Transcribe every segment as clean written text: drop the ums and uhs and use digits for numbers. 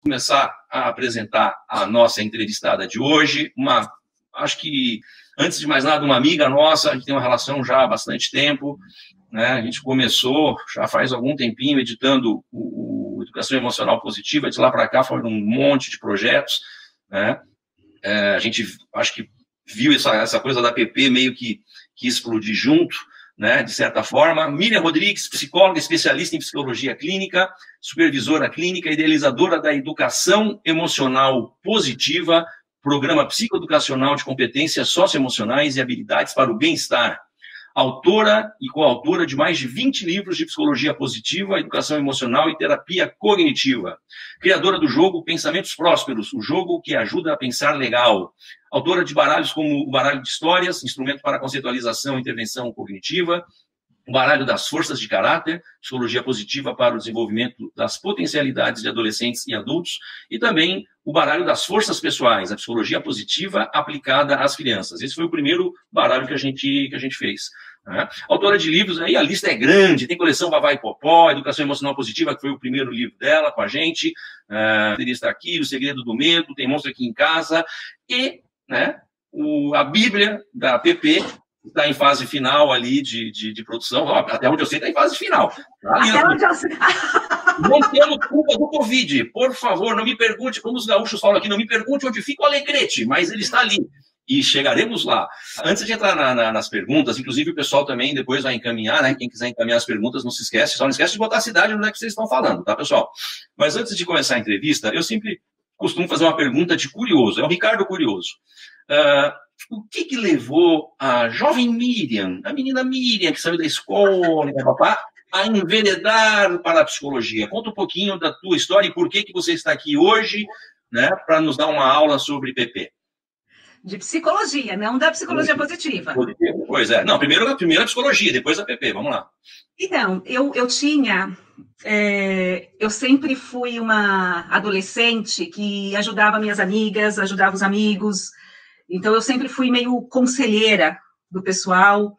começar a apresentar a nossa entrevistada de hoje, acho que, antes de mais nada, uma amiga nossa, a gente tem uma relação já há bastante tempo, né? A gente começou, já faz algum tempinho, editando o Educação Emocional Positiva, de lá para cá foram um monte de projetos, né? A gente, acho que, viu essa coisa da PP meio que explodir junto, né, de certa forma. Miriam Rodrigues, psicóloga, especialista em psicologia clínica, supervisora clínica, idealizadora da Educação Emocional Positiva, programa psicoeducacional de competências socioemocionais e habilidades para o bem-estar. Autora e coautora de mais de 20 livros de psicologia positiva, educação emocional e terapia cognitiva. Criadora do jogo Pensamentos Prósperos, o jogo que ajuda a pensar legal. Autora de baralhos como o baralho de histórias, instrumento para conceitualização e intervenção cognitiva, o baralho das forças de caráter, psicologia positiva para o desenvolvimento das potencialidades de adolescentes e adultos, e também o baralho das forças pessoais, a psicologia positiva aplicada às crianças. Esse foi o primeiro baralho que a gente fez. Né? Autora de livros, aí a lista é grande, tem coleção Vavá e Popó, Educação Emocional Positiva, que foi o primeiro livro dela com a gente, está aqui, O Segredo do Medo, Tem Monstro Aqui em Casa, e, né, a Bíblia da PP, está em fase final ali de produção. Até onde eu sei, está em fase final. Até onde eu sei. Não temos culpa do Covid. Por favor, não me pergunte, como os gaúchos falam aqui, não me pergunte onde fica o Alegrete, mas ele está ali. E chegaremos lá. Antes de entrar nas perguntas, inclusive o pessoal também depois vai encaminhar, né? Quem quiser encaminhar as perguntas, não se esquece. Só não esquece de botar a cidade onde é que vocês estão falando, tá, pessoal? Mas antes de começar a entrevista, eu sempre costumo fazer uma pergunta de curioso. É o Ricardo Curioso. O que levou a jovem Miriam, a menina Miriam, que saiu da escola, né, papá, a enveredar para a psicologia? Conta um pouquinho da tua história e por que você está aqui hoje, né, para nos dar uma aula sobre PP. De psicologia, não da psicologia positiva. Pois é. Não, primeiro a psicologia, depois a PP. Vamos lá. Então, eu sempre fui uma adolescente que ajudava minhas amigas, ajudava os amigos. Então, eu sempre fui meio conselheira do pessoal.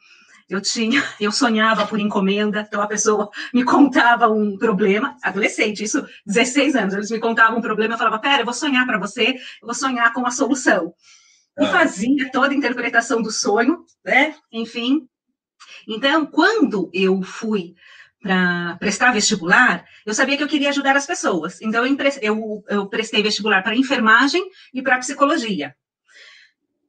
Eu sonhava por encomenda, então a pessoa me contava um problema, adolescente, isso, 16 anos, eles me contavam um problema, eu falava, pera, eu vou sonhar para você, eu vou sonhar com a solução. E fazia toda a interpretação do sonho, né? Enfim. Então, quando eu fui para prestar vestibular, eu sabia que eu queria ajudar as pessoas. Então, eu prestei vestibular para enfermagem e para psicologia.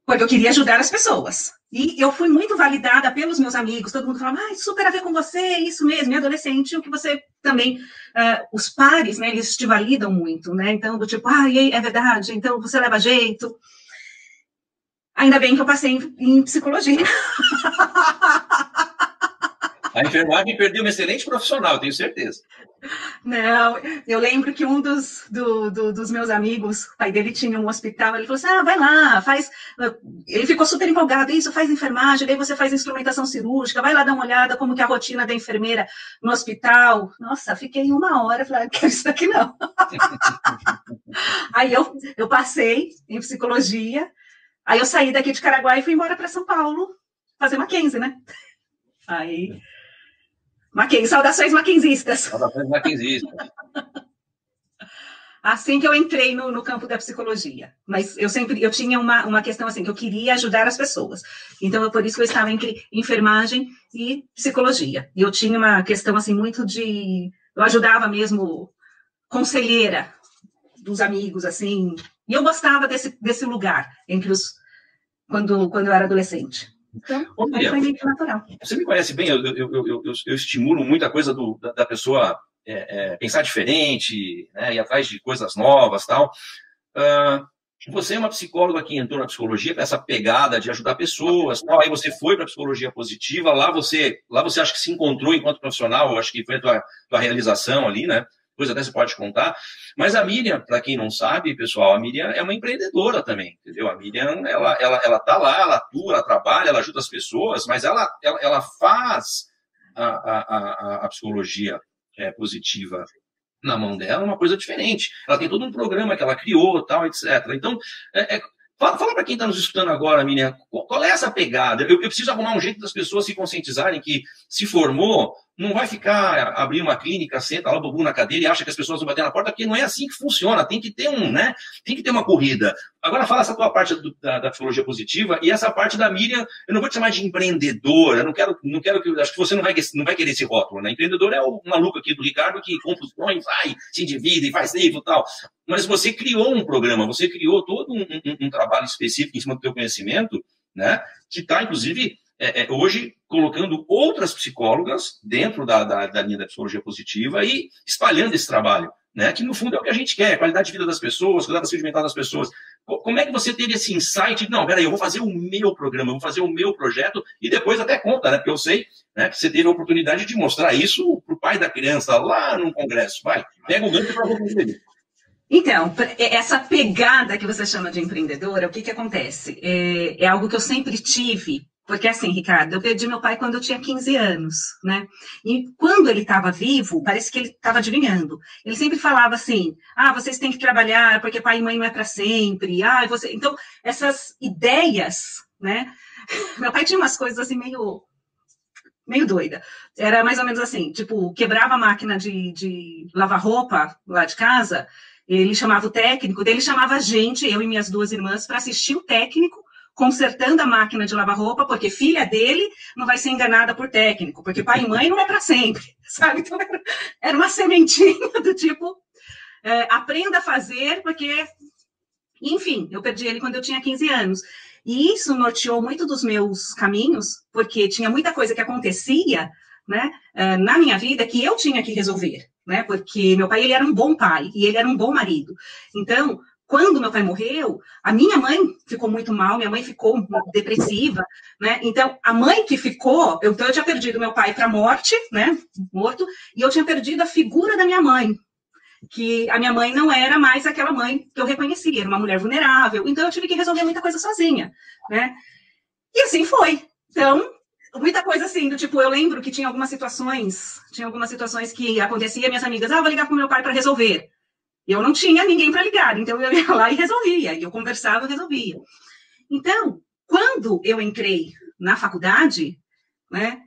Porque eu queria ajudar as pessoas. E eu fui muito validada pelos meus amigos, todo mundo falava, super a ver com você, isso mesmo, é adolescente, o que você também, os pares, né, eles te validam muito, né, então, do tipo, é verdade, então você leva jeito. Ainda bem que eu passei em psicologia. A enfermagem perdeu um excelente profissional, tenho certeza. Não, eu lembro que um dos meus amigos, o pai dele tinha um hospital, ele falou assim, vai lá, faz... Ele ficou super empolgado, isso, faz enfermagem, daí você faz instrumentação cirúrgica, vai lá dar uma olhada como que é a rotina da enfermeira no hospital. Nossa, fiquei 1 hora, falei, não quero isso daqui não. Aí eu passei em psicologia, aí eu saí daqui de Caraguá e fui embora para São Paulo fazer Mackenzie, né? Aí... saudações mackenzistas. Saudações mackenzistas. Assim que eu entrei no campo da psicologia. Mas eu tinha uma questão assim, que eu queria ajudar as pessoas. Então, por isso que eu estava entre enfermagem e psicologia. E eu tinha uma questão assim, muito de... Eu ajudava mesmo conselheira dos amigos, assim. E eu gostava desse lugar, quando eu era adolescente. Então, aí foi meio que natural. Você me conhece bem, eu estimulo muita coisa da pessoa pensar diferente, né, ir atrás de coisas novas e tal. Você é uma psicóloga que entrou na psicologia com essa pegada de ajudar pessoas, tal. Aí você foi para a psicologia positiva, lá você acha que se encontrou enquanto profissional, eu acho que foi a tua realização ali, né? Depois até você pode contar. Mas a Miriam, para quem não sabe, pessoal, a Miriam é uma empreendedora também, entendeu? A Miriam, ela tá lá, ela atua, ela trabalha, ela ajuda as pessoas, mas ela faz a psicologia positiva na mão dela uma coisa diferente. Ela tem todo um programa que ela criou, tal, etc. Então, Fala para quem está nos escutando agora, Miriam, qual é essa pegada? Eu preciso arrumar um jeito das pessoas se conscientizarem que se formou, não vai ficar, abrir uma clínica, senta lá, bubu na cadeira e acha que as pessoas vão bater na porta, porque não é assim que funciona, tem que ter tem que ter uma corrida. Agora fala essa tua parte da psicologia positiva e essa parte da Miriam, eu não vou te chamar de empreendedora, não quero que, acho que você não vai querer esse rótulo, né? Empreendedor é o maluco aqui do Ricardo que compra os sonhos, vai, se endivida e faz livro e tal. Mas você criou um programa, você criou todo um trabalho específico em cima do teu conhecimento, né? Que está, inclusive, hoje colocando outras psicólogas dentro da linha da psicologia positiva e espalhando esse trabalho, né? Que no fundo é o que a gente quer, a qualidade de vida das pessoas, cuidar da saúde mental das pessoas. Como é que você teve esse insight? Não, peraí, eu vou fazer o meu programa, eu vou fazer o meu projeto e depois até conta, né? Porque eu sei, né, que você teve a oportunidade de mostrar isso para o pai da criança lá num congresso. Vai, pega o gancho para você. Então, essa pegada que você chama de empreendedora, o que acontece? É algo que eu sempre tive, porque assim, Ricardo, eu perdi meu pai quando eu tinha 15 anos, né? E quando ele estava vivo, parece que ele estava adivinhando. Ele sempre falava assim, vocês têm que trabalhar, porque pai e mãe não é para sempre. Então, essas ideias, né? Meu pai tinha umas coisas assim meio doida. Era mais ou menos assim, tipo, quebrava a máquina de lavar roupa lá de casa. Ele chamava o técnico, daí ele chamava a gente, eu e minhas 2 irmãs, para assistir o técnico consertando a máquina de lavar roupa, porque filha dele não vai ser enganada por técnico, porque pai e mãe não é para sempre, sabe? Então, era uma sementinha do tipo, aprenda a fazer, porque... Enfim, eu perdi ele quando eu tinha 15 anos. E isso norteou muito dos meus caminhos, porque tinha muita coisa que acontecia, né, na minha vida que eu tinha que resolver, né, porque meu pai, ele era um bom pai e ele era um bom marido. Então, quando meu pai morreu, a minha mãe ficou muito mal, minha mãe ficou depressiva, né, então, a mãe que ficou, eu tinha perdido meu pai para a morte, né, morto, e eu tinha perdido a figura da minha mãe, que a minha mãe não era mais aquela mãe que eu reconhecia, era uma mulher vulnerável, então eu tive que resolver muita coisa sozinha, né, e assim foi. Então, muita coisa assim, do tipo, eu lembro que tinha algumas situações que acontecia, minhas amigas, vou ligar pro meu pai para resolver. Eu não tinha ninguém para ligar, então eu ia lá e resolvia, e eu conversava e resolvia. Então, quando eu entrei na faculdade, né,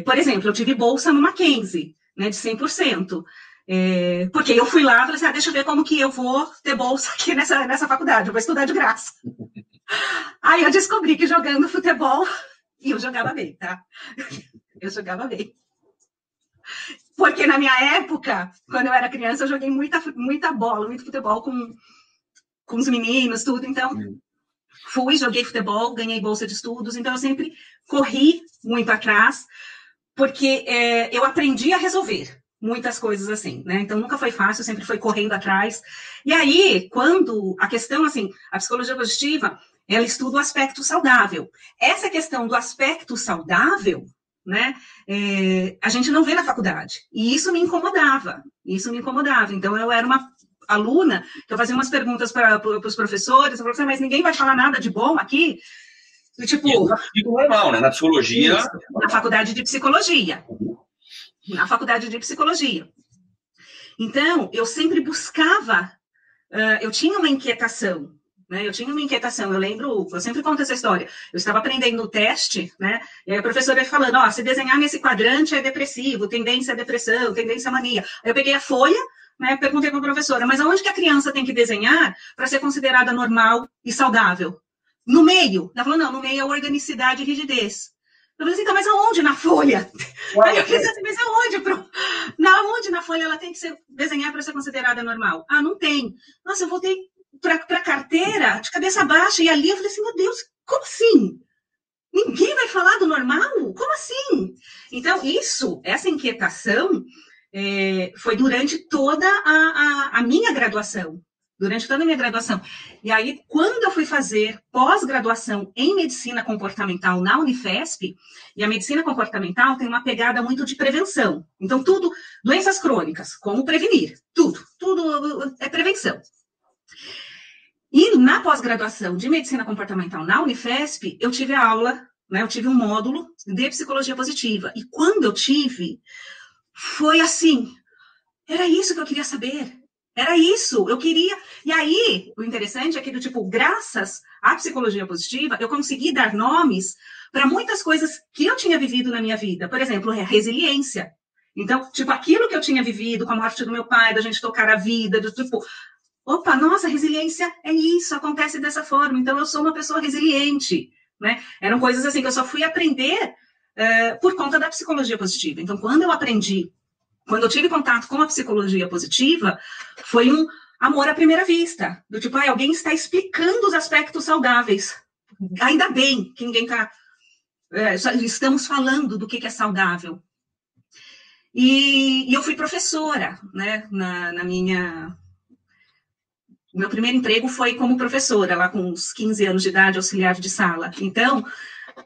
por exemplo, eu tive bolsa no Mackenzie, né, de 100%, porque eu fui lá e falei assim, deixa eu ver como que eu vou ter bolsa aqui nessa faculdade, eu vou estudar de graça. Aí eu descobri que jogando futebol... E eu jogava bem, tá? Eu jogava bem. Porque na minha época, quando eu era criança, eu joguei muita bola, muito futebol com os meninos, tudo. Então, joguei futebol, ganhei bolsa de estudos. Então, eu sempre corri muito atrás, porque eu aprendi a resolver muitas coisas assim, né? Então, nunca foi fácil, sempre foi correndo atrás. E aí, quando a questão, assim, a psicologia positiva... ela estuda o aspecto saudável. Essa questão do aspecto saudável, né, a gente não vê na faculdade. E isso me incomodava. Então, eu era uma aluna que eu fazia umas perguntas para os professores, eu falava assim, mas ninguém vai falar nada de bom aqui? E, tipo... Isso é normal, né? Na psicologia... Isso, na faculdade de psicologia. Na faculdade de psicologia. Então, eu sempre buscava... eu tinha uma inquietação, né? Eu lembro, eu sempre conto essa história. Eu estava aprendendo o teste, né? E aí a professora ia falando, se desenhar nesse quadrante é depressivo, tendência a depressão, tendência a mania. Aí eu peguei a folha, né? Perguntei para a professora, mas aonde que a criança tem que desenhar para ser considerada normal e saudável? No meio. Ela falou, não, no meio é organicidade e rigidez. Eu falei assim, então, mas aonde na folha? Aí eu pensei assim, mas aonde na folha ela tem que desenhar para ser considerada normal? Não tem. Nossa, eu voltei para carteira, de cabeça baixa, e ali eu falei assim, meu Deus, como assim? Ninguém vai falar do normal? Como assim? Então, essa inquietação foi durante toda a minha graduação. E aí, quando eu fui fazer pós-graduação em medicina comportamental na Unifesp, e a medicina comportamental tem uma pegada muito de prevenção. Então, tudo, doenças crônicas, como prevenir, tudo é prevenção. E na pós-graduação de medicina comportamental na Unifesp, eu tive a aula, né, eu tive um módulo de psicologia positiva. E quando eu tive, foi assim, era isso que eu queria saber. Era isso, eu queria. E aí, o interessante é que, tipo, graças à psicologia positiva, eu consegui dar nomes para muitas coisas que eu tinha vivido na minha vida. Por exemplo, a resiliência. Então, tipo, aquilo que eu tinha vivido com a morte do meu pai, da gente tocar a vida, do tipo, opa, nossa, resiliência é isso, acontece dessa forma. Então, eu sou uma pessoa resiliente, né? Eram coisas assim que eu só fui aprender por conta da psicologia positiva. Então, quando eu tive contato com a psicologia positiva, foi um amor à primeira vista. Do tipo, alguém está explicando os aspectos saudáveis. Ainda bem que ninguém está... estamos falando do que é saudável. E eu fui professora, né? O meu primeiro emprego foi como professora, lá com uns 15 anos de idade, auxiliar de sala. Então,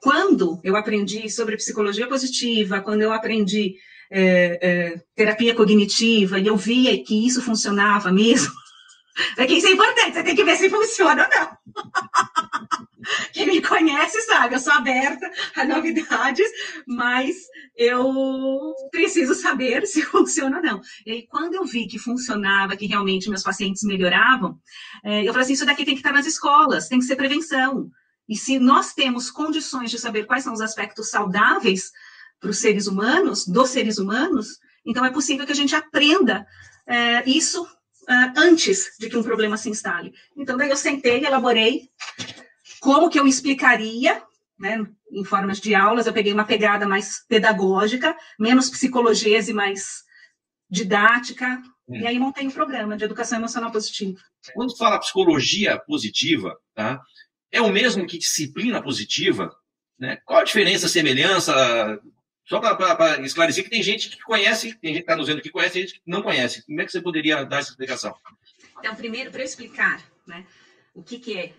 quando eu aprendi sobre psicologia positiva, quando eu aprendi terapia cognitiva, e eu via que isso funcionava mesmo, que isso é importante, você tem que ver se funciona ou não. Quem me conhece sabe, eu sou aberta a novidades, mas eu preciso saber se funciona ou não. E aí, quando eu vi que funcionava, que realmente meus pacientes melhoravam, eu falei assim, isso daqui tem que estar nas escolas, tem que ser prevenção. E se nós temos condições de saber quais são os aspectos saudáveis para os seres humanos, dos seres humanos, então é possível que a gente aprenda isso antes de que um problema se instale. Então, daí eu sentei, elaborei como que eu explicaria, né, em formas de aulas, eu peguei uma pegada mais pedagógica, menos psicologia e mais didática, e aí montei um programa de educação emocional positiva. Quando fala psicologia positiva, tá, é o mesmo que disciplina positiva? Né? Qual a diferença, semelhança? Só para esclarecer que tem gente que conhece, tem gente que está nos vendo que conhece, tem gente que não conhece. Como é que você poderia dar essa explicação? Então, primeiro, para eu explicar, né, o que é,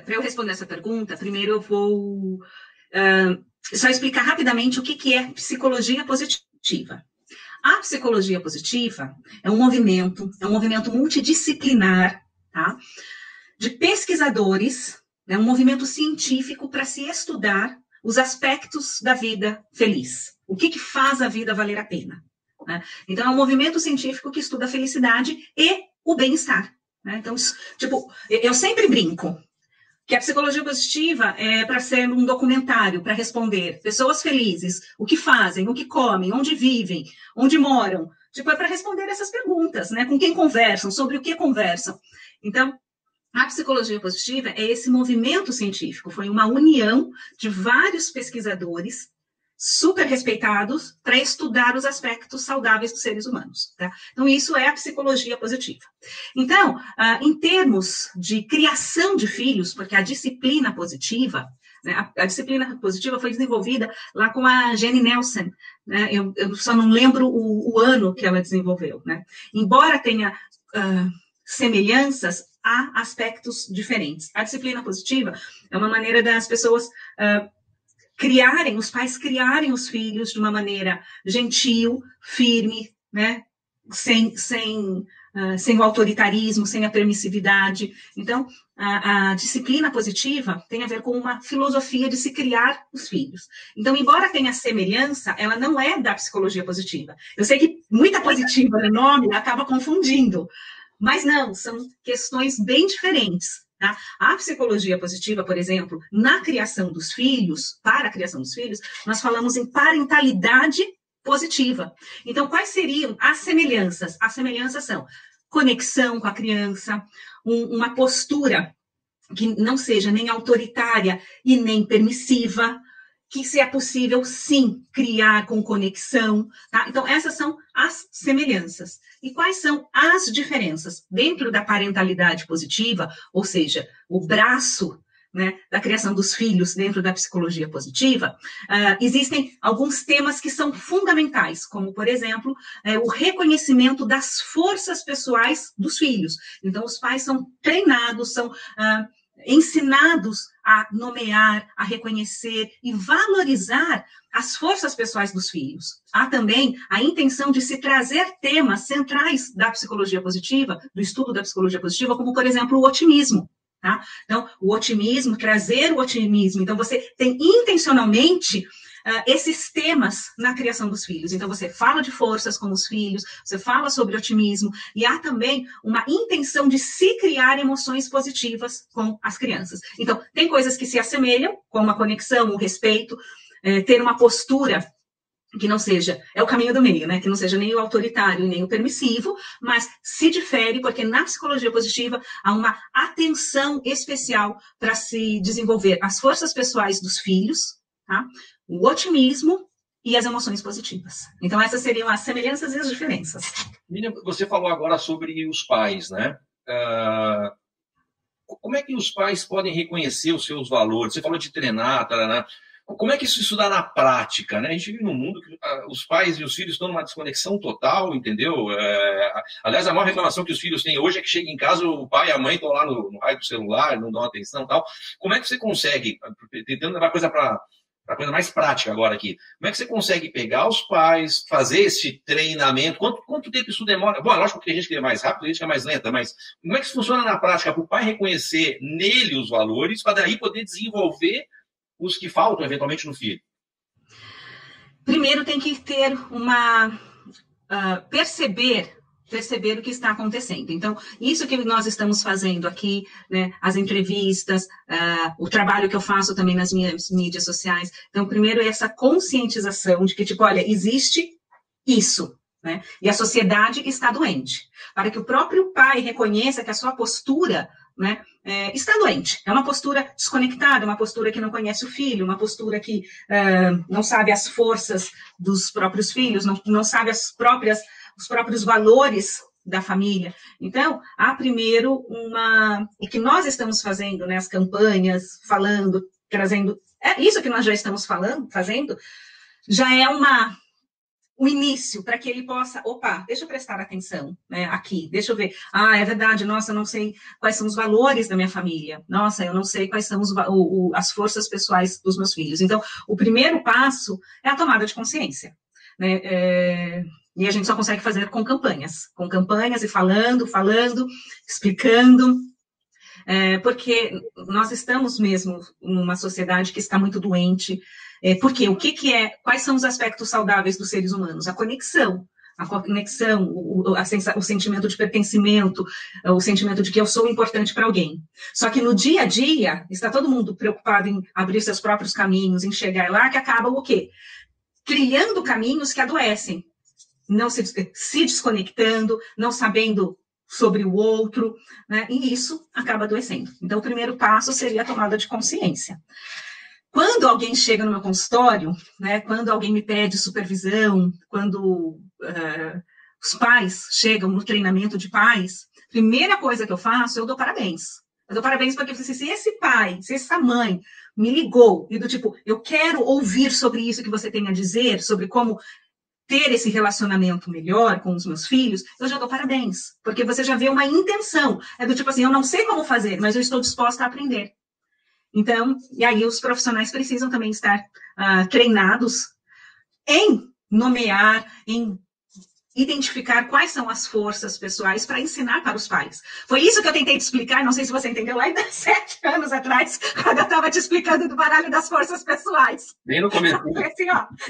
para eu responder essa pergunta, primeiro eu vou só explicar rapidamente o que é psicologia positiva. A psicologia positiva é um movimento multidisciplinar, tá, de pesquisadores, né, um movimento científico para se estudar os aspectos da vida feliz. O que faz a vida valer a pena? Né? Então, é um movimento científico que estuda a felicidade e o bem-estar. Né? Então, tipo, eu sempre brinco que a psicologia positiva é para ser um documentário, para responder pessoas felizes, o que fazem, o que comem, onde vivem, onde moram. Tipo, é para responder essas perguntas, né? Com quem conversam, sobre o que conversam. Então, a psicologia positiva é esse movimento científico, foi uma união de vários pesquisadores super respeitados para estudar os aspectos saudáveis dos seres humanos. Tá? Então, isso é a psicologia positiva. Então, em termos de criação de filhos, porque a disciplina positiva, né, a disciplina positiva foi desenvolvida lá com a Jenny Nelson, né, eu só não lembro o ano que ela desenvolveu. Né? Embora tenha semelhanças, há aspectos diferentes. A disciplina positiva é uma maneira das pessoas os pais criarem os filhos de uma maneira gentil, firme, né? Sem o autoritarismo, sem a permissividade. Então, a disciplina positiva tem a ver com uma filosofia de se criar os filhos. Então, embora tenha semelhança, ela não é da psicologia positiva. Eu sei que muita positiva no nome acaba confundindo, mas não, são questões bem diferentes. Tá? A psicologia positiva, por exemplo, na criação dos filhos, para a criação dos filhos, nós falamos em parentalidade positiva. Então, quais seriam as semelhanças? As semelhanças são conexão com a criança, uma postura que não seja nem autoritária e nem permissiva, que se é possível, sim, criar com conexão. Tá? Então, essas são as semelhanças. E quais são as diferenças? Dentro da parentalidade positiva, ou seja, o braço, né, da criação dos filhos dentro da psicologia positiva, existem alguns temas que são fundamentais, como, por exemplo, o reconhecimento das forças pessoais dos filhos. Então, os pais são treinados, são ensinados a nomear, a reconhecer e valorizar as forças pessoais dos filhos. Há também a intenção de se trazer temas centrais da psicologia positiva, do estudo da psicologia positiva, como, por exemplo, o otimismo. Tá? Então, o otimismo, trazer o otimismo. Então, você tem intencionalmente esses temas na criação dos filhos. Então, você fala de forças com os filhos, você fala sobre otimismo, e há também uma intenção de se criar emoções positivas com as crianças. Então, tem coisas que se assemelham, como a conexão, o respeito, ter uma postura que não seja, é o caminho do meio, né? Que não seja nem o autoritário, nem o permissivo, mas se difere, porque na psicologia positiva há uma atenção especial para se desenvolver as forças pessoais dos filhos, tá? O otimismo e as emoções positivas. Então, essas seriam as semelhanças e as diferenças. Miriam, você falou agora sobre os pais, né? Como é que os pais podem reconhecer os seus valores? Você falou de treinar, tarará. Como é que isso dá na prática, né? A gente vive num mundo que os pais e os filhos estão numa desconexão total, entendeu? Aliás, a maior reclamação que os filhos têm hoje é que chega em casa, o pai e a mãe estão lá no raio do celular, não dão atenção e tal. Como é que você consegue, tentando levar a coisa para a coisa mais prática agora aqui, como é que você consegue pegar os pais, fazer esse treinamento? Quanto tempo isso demora? Bom, lógico que a gente quer mais rápido, a gente quer mais lenta, mas como é que isso funciona na prática para o pai reconhecer nele os valores, para daí poder desenvolver os que faltam, eventualmente, no filho? Primeiro tem que ter perceber o que está acontecendo. Então, isso que nós estamos fazendo aqui, né, as entrevistas, o trabalho que eu faço também nas minhas mídias sociais. Então, primeiro é essa conscientização de que, tipo, olha, existe isso, né, e a sociedade está doente. Para que o próprio pai reconheça que a sua postura, né, está doente. É uma postura desconectada, uma postura que não conhece o filho, uma postura que não sabe as forças dos próprios filhos, não sabe os próprios valores da família. Então, há primeiro o que nós estamos fazendo, né, as campanhas, falando, trazendo, isso que nós já estamos fazendo, já é o início, para que ele possa, deixa eu prestar atenção, né, aqui, deixa eu ver, é verdade, nossa, eu não sei quais são os valores da minha família, nossa, eu não sei quais são as forças pessoais dos meus filhos. Então, o primeiro passo é a tomada de consciência, né, e a gente só consegue fazer com campanhas e falando, explicando, porque nós estamos mesmo numa sociedade que está muito doente. Porque quais são os aspectos saudáveis dos seres humanos? A conexão, o sentimento de pertencimento, o sentimento de que eu sou importante para alguém. Só que no dia a dia, está todo mundo preocupado em abrir seus próprios caminhos, em chegar lá, que acabam o quê? Trilhando caminhos que adoecem, não se desconectando, não sabendo sobre o outro, né? E isso acaba adoecendo. Então, o primeiro passo seria a tomada de consciência. Quando alguém chega no meu consultório, né, quando alguém me pede supervisão, quando os pais chegam no treinamento de pais, primeira coisa que eu faço, eu dou parabéns. Eu dou parabéns porque se esse pai, se essa mãe me ligou e do tipo, eu quero ouvir sobre isso que você tem a dizer, sobre como ter esse relacionamento melhor com os meus filhos, eu já dou parabéns. Porque você já vê uma intenção. É do tipo assim, eu não sei como fazer, mas eu estou disposta a aprender. Então, e aí os profissionais precisam também estar treinados em nomear, em identificar quais são as forças pessoais para ensinar para os pais. Foi isso que eu tentei te explicar, não sei se você entendeu, lá ainda 7 anos atrás, quando eu estava te explicando do baralho das forças pessoais. Bem no começo. Assim,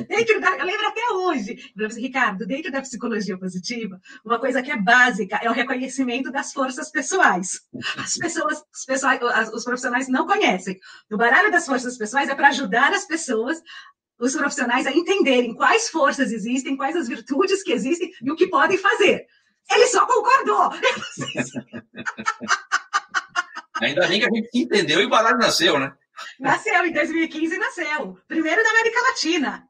eu lembro até hoje, Ricardo, dentro da psicologia positiva, uma coisa que é básica é o reconhecimento das forças pessoais. Os profissionais não conhecem. O baralho das forças pessoais é para ajudar os profissionais a entenderem quais forças existem, quais as virtudes que existem e o que podem fazer. Ele só concordou. Ainda bem que a gente entendeu e o baralho nasceu, né? Nasceu, em 2015 nasceu. Primeiro da América Latina.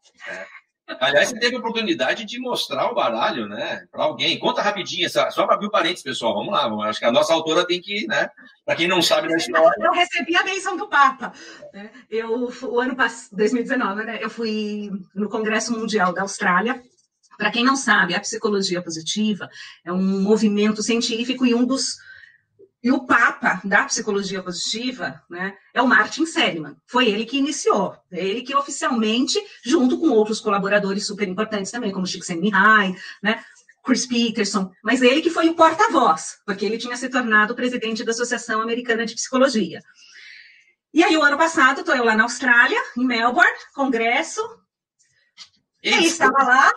Aliás, você teve a oportunidade de mostrar o baralho, né, para alguém. Conta rapidinho, só para abrir o parênteses, pessoal. Vamos lá, acho que a nossa autora tem que, né, para quem não sabe da história. Eu recebi a bênção do Papa. O ano passado, 2019, né, eu fui no Congresso Mundial da Austrália. Para quem não sabe, a psicologia positiva é um movimento científico e o Papa da psicologia positiva, né, é o Martin Seligman. Foi ele que iniciou, é ele que oficialmente, junto com outros colaboradores super importantes também, como Csikszentmihalyi, né, Chris Peterson, mas ele que foi o porta-voz, porque ele tinha se tornado presidente da Associação Americana de Psicologia. E aí, o ano passado, estou eu lá na Austrália, em Melbourne, congresso, Ele estava lá.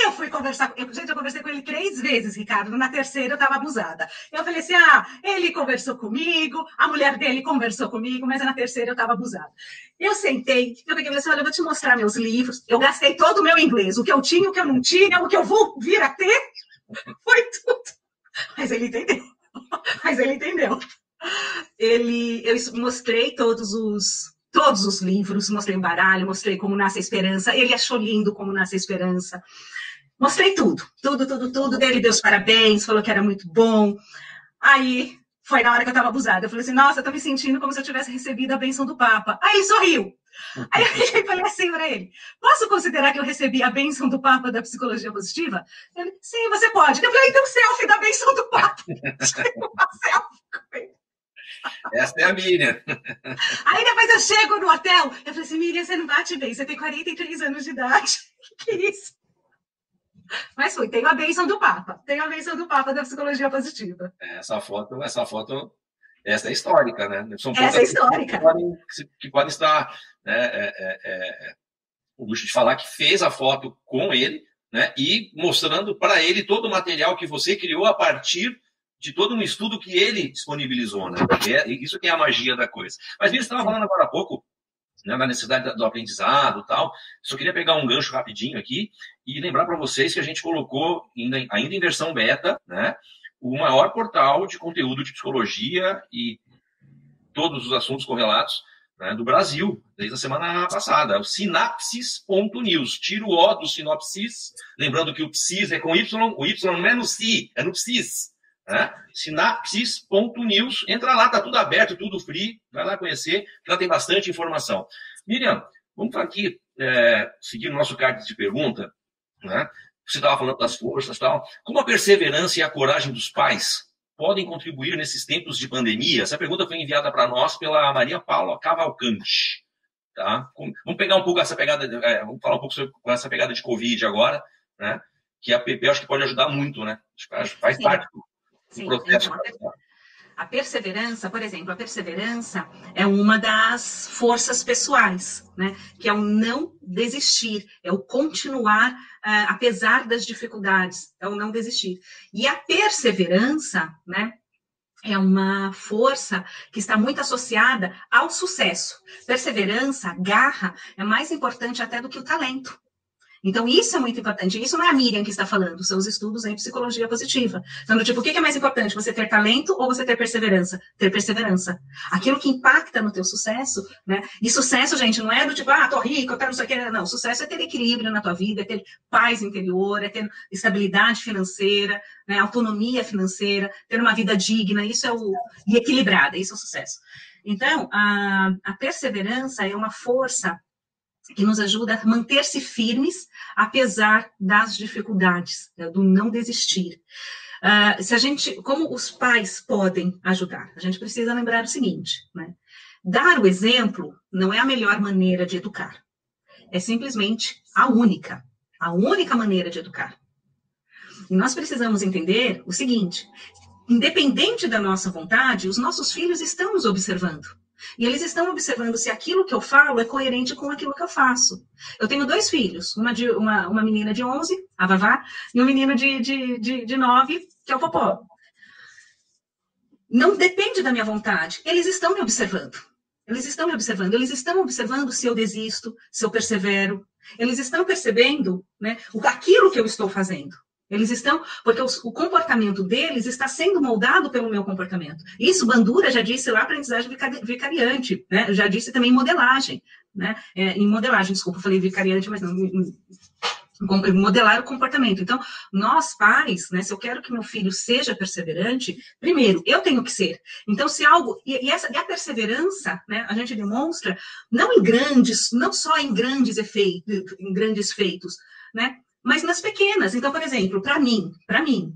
Eu fui conversar, gente, eu conversei com ele 3 vezes, Ricardo, na terceira eu estava abusada. Eu falei assim, ele conversou comigo, a mulher dele conversou comigo, mas na terceira eu estava abusada. Eu sentei, eu peguei e falei assim, olha, eu vou te mostrar meus livros, eu gastei todo o meu inglês, o que eu tinha, o que eu não tinha, o que eu vou vir a ter, foi tudo. Mas ele entendeu. Eu mostrei todos os livros, mostrei o baralho, mostrei como nasce a esperança, ele achou lindo como nasce a esperança. Mostrei tudo, dele deu os parabéns, falou que era muito bom. Aí, foi na hora que eu estava abusada. Eu falei assim, nossa, eu tô me sentindo como se eu tivesse recebido a bênção do Papa. Aí ele sorriu. Aí eu falei assim para ele, posso considerar que eu recebi a bênção do Papa da psicologia positiva? Ele, sim, você pode. Eu falei, então selfie da bênção do Papa. Uma selfie com ele. Essa é a Miriam. Aí depois eu chego no hotel, eu falei assim, Miriam, você não bate bem, você tem 43 anos de idade. Que isso? Mas tenho a bênção do Papa da psicologia positiva. Essa foto, essa é histórica, né? São essa é histórica. Que podem estar, né, o luxo de falar que fez a foto com ele, né, e mostrando para ele todo o material que você criou a partir de todo um estudo que ele disponibilizou, né? Isso que é a magia da coisa. Mas você estava falando agora há pouco, né, na necessidade do aprendizado e tal. Só queria pegar um gancho rapidinho aqui e lembrar para vocês que a gente colocou, ainda em versão beta, né, o maior portal de conteúdo de psicologia e todos os assuntos correlatos, né, do Brasil, desde a semana passada, o sinapsis.news. Tira o O do sinopsis, lembrando que o psis é com Y, o Y não é no si, é no psis. Né? Sinapsis.news, entra lá, tá tudo aberto, tudo free, vai lá conhecer, que lá tem bastante informação. Miriam, vamos aqui seguir o nosso card de pergunta, né? Você estava falando das forças e tal, como a perseverança e a coragem dos pais podem contribuir nesses tempos de pandemia? Essa pergunta foi enviada para nós pela Maria Paula Cavalcante, tá? Vamos pegar um pouco essa pegada, vamos falar um pouco sobre essa pegada de Covid agora, né? Que a PP acho que pode ajudar muito, né? Acho que faz parte do processo. Então, a perseverança, por exemplo, é uma das forças pessoais, né? Que é o não desistir, é o continuar apesar das dificuldades, é o não desistir. E a perseverança, né? É uma força que está muito associada ao sucesso. Perseverança, garra, é mais importante até do que o talento. Então, isso é muito importante. Isso não é a Miriam que está falando, são os estudos em psicologia positiva. Então, tipo, o que é mais importante? Você ter talento ou você ter perseverança? Ter perseverança. Aquilo que impacta no teu sucesso, né? E sucesso, gente, não é do tipo, tô rico, eu quero não sei o que. Não, sucesso é ter equilíbrio na tua vida, é ter paz interior, é ter estabilidade financeira, né? Autonomia financeira, ter uma vida digna, isso é e equilibrada, isso é o sucesso. Então, a perseverança é uma força que nos ajuda a manter-se firmes, apesar das dificuldades, do não desistir. Como os pais podem ajudar? A gente precisa lembrar o seguinte, né? Dar o exemplo não é a melhor maneira de educar. É simplesmente a única maneira de educar. E nós precisamos entender o seguinte, independente da nossa vontade, os nossos filhos estão nos observando. E eles estão observando se aquilo que eu falo é coerente com aquilo que eu faço. Eu tenho 2 filhos, uma menina de 11, a Vavá, e um menino de 9, que é o Popó. Não depende da minha vontade, eles estão me observando. Eles estão observando se eu desisto, se eu persevero. Eles estão percebendo, né, aquilo que eu estou fazendo. Eles estão, porque o comportamento deles está sendo moldado pelo meu comportamento. Isso, Bandura já disse lá, aprendizagem vicariante, né? Já disse também em modelagem, né? Em modelagem, desculpa, eu falei vicariante, mas não, modelar o comportamento. Então, nós pais, né, se eu quero que meu filho seja perseverante, primeiro, eu tenho que ser. Então, se algo, e a perseverança, né, a gente demonstra, não só em grandes feitos, né? Mas nas pequenas. Então, por exemplo, para mim,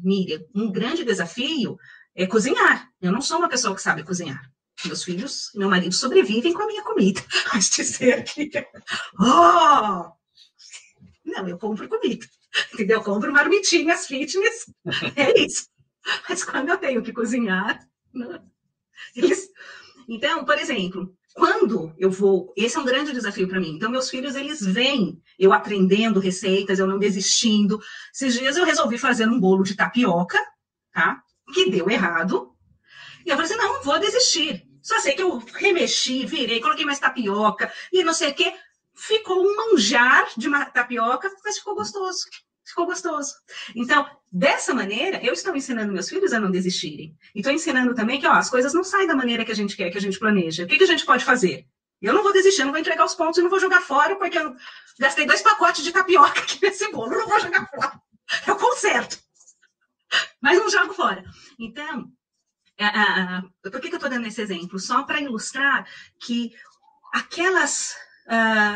Miriam, um grande desafio é cozinhar. Eu não sou uma pessoa que sabe cozinhar. Meus filhos, meu marido sobrevivem com a minha comida. Mas dizer que... Não, eu compro comida. Entendeu? Eu compro marmitinhas fitness. É isso. Mas quando eu tenho que cozinhar, eles... Então, por exemplo, quando eu vou, esse é um grande desafio para mim. Então, meus filhos, eles veem eu aprendendo receitas, eu não desistindo. Esses dias eu resolvi fazer um bolo de tapioca, tá? Que deu errado. E eu falei assim, não vou desistir. Só sei que eu remexi, virei, coloquei mais tapioca e não sei o quê. Ficou um manjar de tapioca, mas ficou gostoso. Ficou gostoso. Então, dessa maneira, eu estou ensinando meus filhos a não desistirem. E estou ensinando também que as coisas não saem da maneira que a gente quer, que a gente planeja. O que a gente pode fazer? Eu não vou desistir, eu não vou entregar os pontos e não vou jogar fora, porque eu gastei 2 pacotes de tapioca aqui nesse bolo. Eu não vou jogar fora. Eu conserto. Mas não jogo fora. Então, por que eu estou dando esse exemplo? Só para ilustrar que aquelas...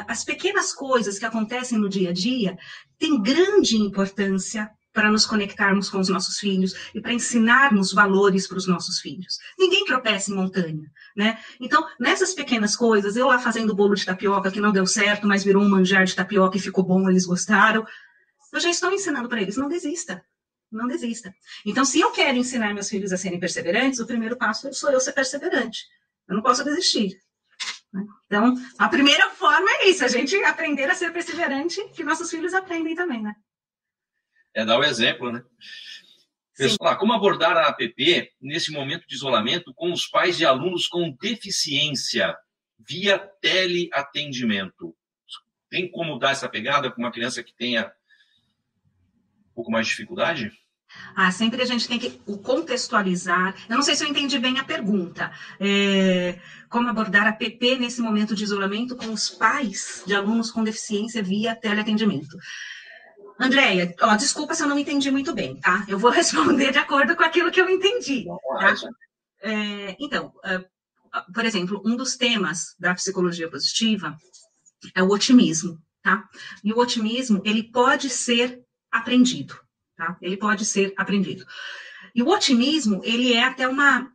as pequenas coisas que acontecem no dia a dia têm grande importância para nos conectarmos com os nossos filhos e para ensinarmos valores para os nossos filhos. Ninguém tropeça em montanha, né? Então, nessas pequenas coisas, eu lá fazendo bolo de tapioca que não deu certo, mas virou um manjar de tapioca e ficou bom, eles gostaram, eu já estou ensinando para eles, não desista. Não desista. Então, se eu quero ensinar meus filhos a serem perseverantes, o primeiro passo sou eu ser perseverante. Eu não posso desistir. Então, a primeira forma é isso, a gente aprender a ser perseverante, que nossos filhos aprendem também, né? É dar o exemplo, né? Pessoal, como abordar a APP nesse momento de isolamento com os pais de alunos com deficiência via teleatendimento? Tem como dar essa pegada com uma criança que tenha um pouco mais de dificuldade? Sempre a gente tem que contextualizar. Eu não sei se eu entendi bem a pergunta. Como abordar a APP nesse momento de isolamento com os pais de alunos com deficiência via teleatendimento? Andréia, desculpa se eu não entendi muito bem, tá? Eu vou responder de acordo com aquilo que eu entendi. Tá? Então, por exemplo, um dos temas da psicologia positiva é o otimismo, tá? E o otimismo, ele pode ser aprendido. Tá? Ele pode ser aprendido. E o otimismo, ele é até uma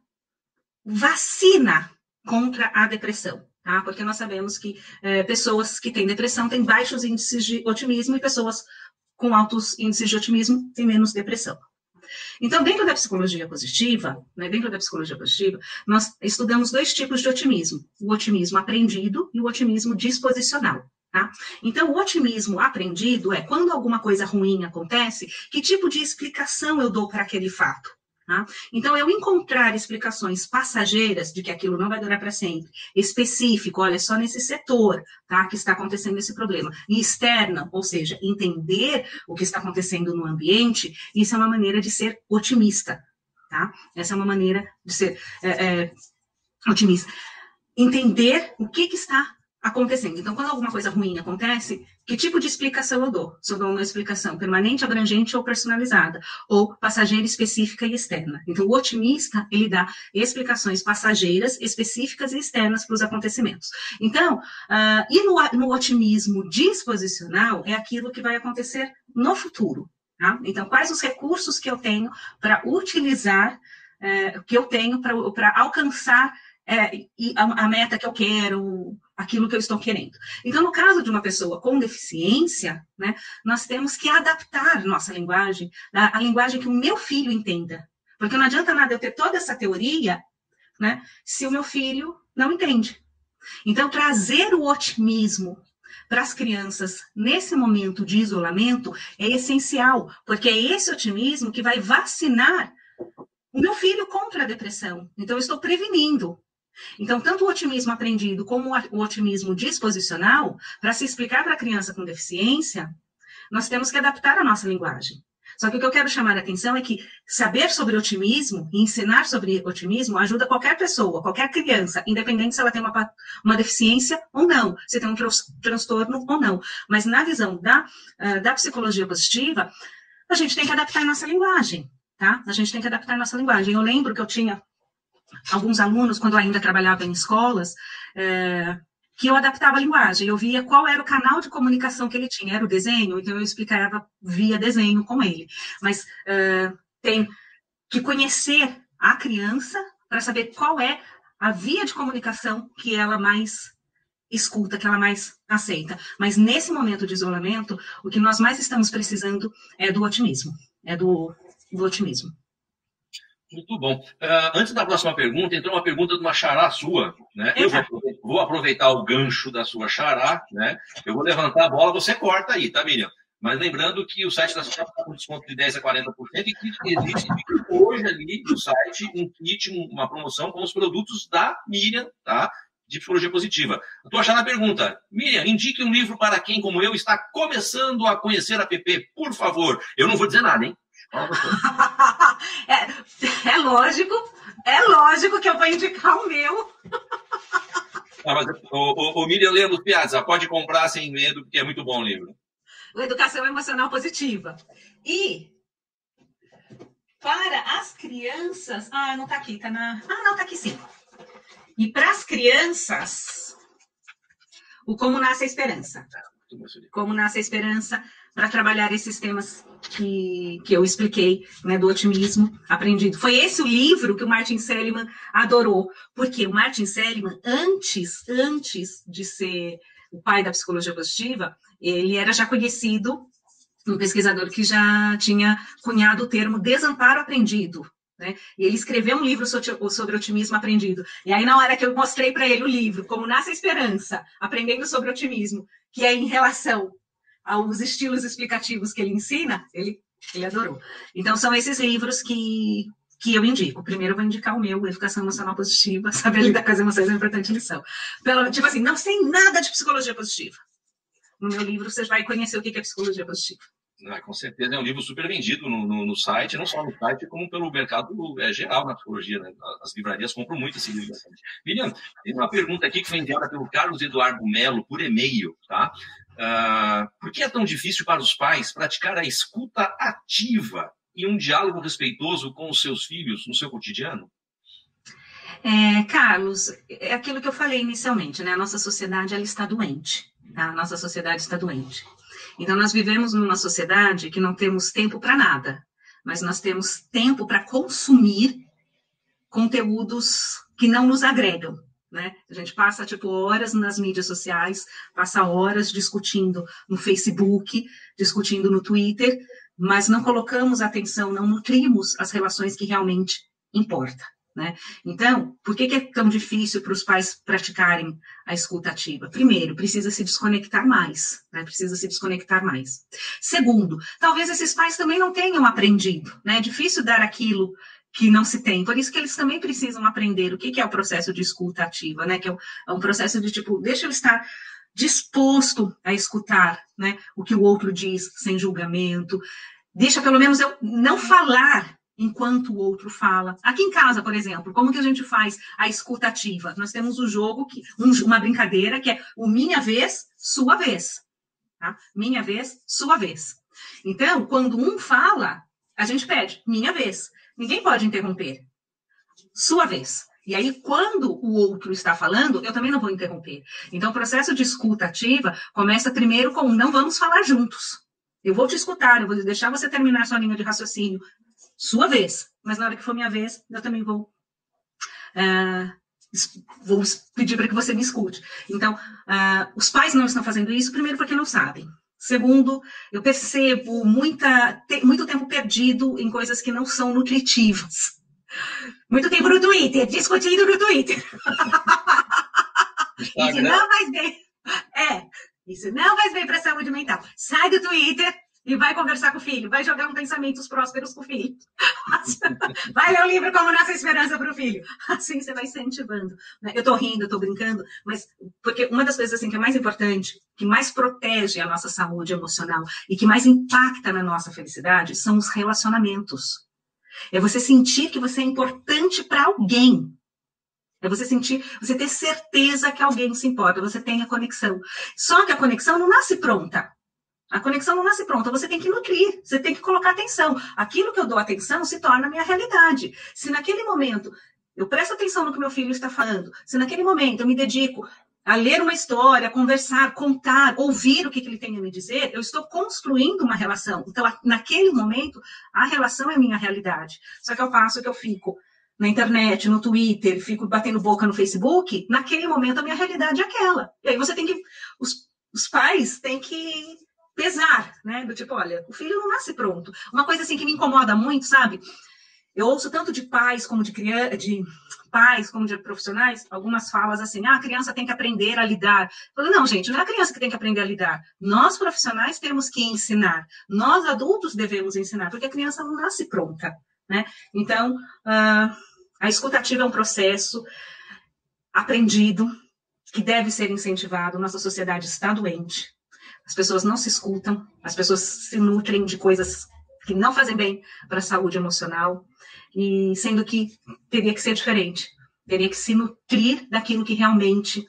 vacina contra a depressão, tá? Porque nós sabemos que pessoas que têm depressão têm baixos índices de otimismo e pessoas com altos índices de otimismo têm menos depressão. Então, dentro da psicologia positiva, nós estudamos 2 tipos de otimismo. O otimismo aprendido e o otimismo disposicional. Tá? Então, o otimismo aprendido é quando alguma coisa ruim acontece, que tipo de explicação eu dou para aquele fato? Tá? Então, eu encontrar explicações passageiras de que aquilo não vai durar para sempre, específico, olha, só nesse setor, tá, que está acontecendo esse problema, e externa, ou seja, entender o que está acontecendo no ambiente, isso é uma maneira de ser otimista. Tá? Essa é uma maneira de ser otimista. Entender o que está acontecendo. Então, quando alguma coisa ruim acontece, que tipo de explicação eu dou? Se eu dou uma explicação permanente, abrangente ou personalizada, ou passageira específica e externa. Então, o otimista, ele dá explicações passageiras, específicas e externas para os acontecimentos. Então, e no otimismo disposicional, é aquilo que vai acontecer no futuro. Tá? Então, quais os recursos que eu tenho para utilizar, para alcançar a meta que eu quero, aquilo que eu estou querendo. Então, no caso de uma pessoa com deficiência, né, nós temos que adaptar nossa linguagem, a linguagem que o meu filho entenda. Porque não adianta nada eu ter toda essa teoria, né, se o meu filho não entende. Então, trazer o otimismo para as crianças nesse momento de isolamento é essencial, porque é esse otimismo que vai vacinar o meu filho contra a depressão. Então, eu estou prevenindo. Então, tanto o otimismo aprendido como o otimismo disposicional, para se explicar para a criança com deficiência, nós temos que adaptar a nossa linguagem. Só que o que eu quero chamar a atenção é que saber sobre otimismo e ensinar sobre otimismo ajuda qualquer pessoa, qualquer criança, independente se ela tem uma deficiência ou não, se tem um transtorno ou não. Mas na visão da psicologia positiva, a gente tem que adaptar a nossa linguagem, tá? A gente tem que adaptar a nossa linguagem. Eu lembro que eu tinha alguns alunos, quando eu ainda trabalhava em escolas, que eu adaptava a linguagem, eu via qual era o canal de comunicação que ele tinha, era o desenho, então eu explicava via desenho com ele. Mas tem que conhecer a criança para saber qual é a via de comunicação que ela mais escuta, que ela mais aceita. Mas nesse momento de isolamento, o que nós mais estamos precisando é do otimismo, do otimismo. Muito bom. Antes da próxima pergunta, entrou uma pergunta de uma xará sua, né? Eu vou aproveitar o gancho da sua xará, né? Eu vou levantar a bola, você corta aí, tá, Miriam? Mas lembrando que o site da Senhora está com desconto de 10% a 40% e que existe hoje ali no site um kit, uma promoção com os produtos da Miriam, tá? De psicologia positiva. A tua xará pergunta: Miriam, indique um livro para quem, como eu, está começando a conhecer a PP, por favor. Eu não vou dizer nada, hein? É lógico que eu vou indicar o meu. Mas o Miriam Lemos Piazza, pode comprar sem medo, porque é muito bom o livro. O Educação Emocional Positiva. E para as crianças... não está aqui, está na... não, está aqui sim. E para as crianças, o Como Nasce a Esperança. Como Nasce a Esperança, para trabalhar esses temas que eu expliquei, né, do otimismo aprendido. Foi esse o livro que o Martin Seligman adorou, porque o Martin Seligman, antes de ser o pai da psicologia positiva, ele era já conhecido, um pesquisador que já tinha cunhado o termo desamparo aprendido, né? E ele escreveu um livro sobre otimismo aprendido. E aí, na hora que eu mostrei para ele o livro, Como Nasce a Esperança, Aprendendo sobre Otimismo, que é em relação aos estilos explicativos que ele ensina, ele adorou. Então, são esses livros que eu indico. Primeiro, eu vou indicar o meu, Educação Emocional Positiva, Saber Lidar com as Emoções é uma importante lição. Tipo assim, não sei nada de psicologia positiva. No meu livro, você vai conhecer o que é psicologia positiva. Com certeza, é um livro super vendido no site, não só no site, como pelo mercado geral na psicologia, né? As livrarias compram muito esse livro. Miriam, tem uma pergunta aqui que foi enviada pelo Carlos Eduardo Melo por e-mail, tá? Por que é tão difícil para os pais praticar a escuta ativa e um diálogo respeitoso com os seus filhos no seu cotidiano? Carlos, é aquilo que eu falei inicialmente, né? A nossa sociedade, ela está doente, tá? A nossa sociedade está doente. Então, nós vivemos numa sociedade que não temos tempo para nada, mas nós temos tempo para consumir conteúdos que não nos agregam, né? A gente passa, horas nas mídias sociais, passa horas discutindo no Facebook, discutindo no Twitter, mas não colocamos atenção, não nutrimos as relações que realmente importam, né? Então, por que é tão difícil para os pais praticarem a escuta ativa? Primeiro, precisa se desconectar mais, né? Precisa se desconectar mais. Segundo, talvez esses pais também não tenham aprendido, né? É difícil dar aquilo que não se tem, por isso que eles também precisam aprender o que é o processo de escuta ativa, né? Que é um processo de deixa eu estar disposto a escutar, né? O que o outro diz sem julgamento, deixa pelo menos eu não falar enquanto o outro fala. Aqui em casa, por exemplo, como que a gente faz a escuta ativa? Nós temos um jogo, uma brincadeira, que é o minha vez, sua vez. Tá? Minha vez, sua vez. Então, quando um fala, a gente pede, minha vez. Ninguém pode interromper. Sua vez. E aí, quando o outro está falando, eu também não vou interromper. Então, o processo de escuta ativa começa primeiro com não vamos falar juntos. Eu vou te escutar, eu vou deixar você terminar sua linha de raciocínio. Sua vez. Mas na hora que for minha vez, eu também vou pedir para que você me escute. Então, os pais não estão fazendo isso, primeiro porque não sabem. Segundo, eu percebo muito tempo perdido em coisas que não são nutritivas. Muito tempo no Twitter, discutindo no Twitter. Isso não faz bem. Isso não faz bem para a saúde mental. Sai do Twitter e vai conversar com o filho, vai jogar um pensamentos prósperos com o filho. Vai ler o livro Como Nasce a Esperança para o filho. Assim você vai incentivando. Eu tô rindo, eu tô brincando, mas porque uma das coisas assim, que é mais importante, que mais protege a nossa saúde emocional e que mais impacta na nossa felicidade são os relacionamentos. É você sentir que você é importante para alguém. É você ter certeza que alguém se importa, você tem a conexão. Só que a conexão não nasce pronta. A conexão não nasce pronta, você tem que nutrir, você tem que colocar atenção. Aquilo que eu dou atenção se torna a minha realidade. Se naquele momento eu presto atenção no que meu filho está falando, se naquele momento eu me dedico a ler uma história, a conversar, contar, ouvir o que ele tem a me dizer, eu estou construindo uma relação. Então, naquele momento, a relação é a minha realidade. Só que ao passo que eu fico na internet, no Twitter, fico batendo boca no Facebook, naquele momento a minha realidade é aquela. E aí você tem que... Os pais têm que pesar, né? Do tipo, olha, o filho não nasce pronto. Uma coisa assim que me incomoda muito, sabe? eu ouço tanto de pais como de pais como de profissionais, algumas falas assim, a criança tem que aprender a lidar. Eu falo, não, gente, não é a criança que tem que aprender a lidar. Nós, profissionais, temos que ensinar. Nós, adultos, devemos ensinar, porque a criança não nasce pronta, né? Então, a escuta ativa é um processo aprendido, que deve ser incentivado. Nossa sociedade está doente. As pessoas não se escutam, as pessoas se nutrem de coisas que não fazem bem para a saúde emocional, e sendo que teria que ser diferente, teria que se nutrir daquilo que realmente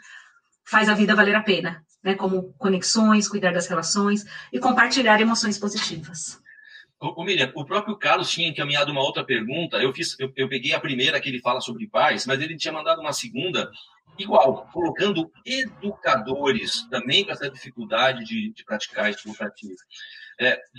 faz a vida valer a pena, né? Como conexões, cuidar das relações e compartilhar emoções positivas. Ô, Miriam, o próprio Carlos tinha encaminhado uma outra pergunta, eu peguei a primeira que ele fala sobre pais, mas ele tinha mandado uma segunda, igual, colocando educadores também com essa dificuldade de praticar a escuta ativa.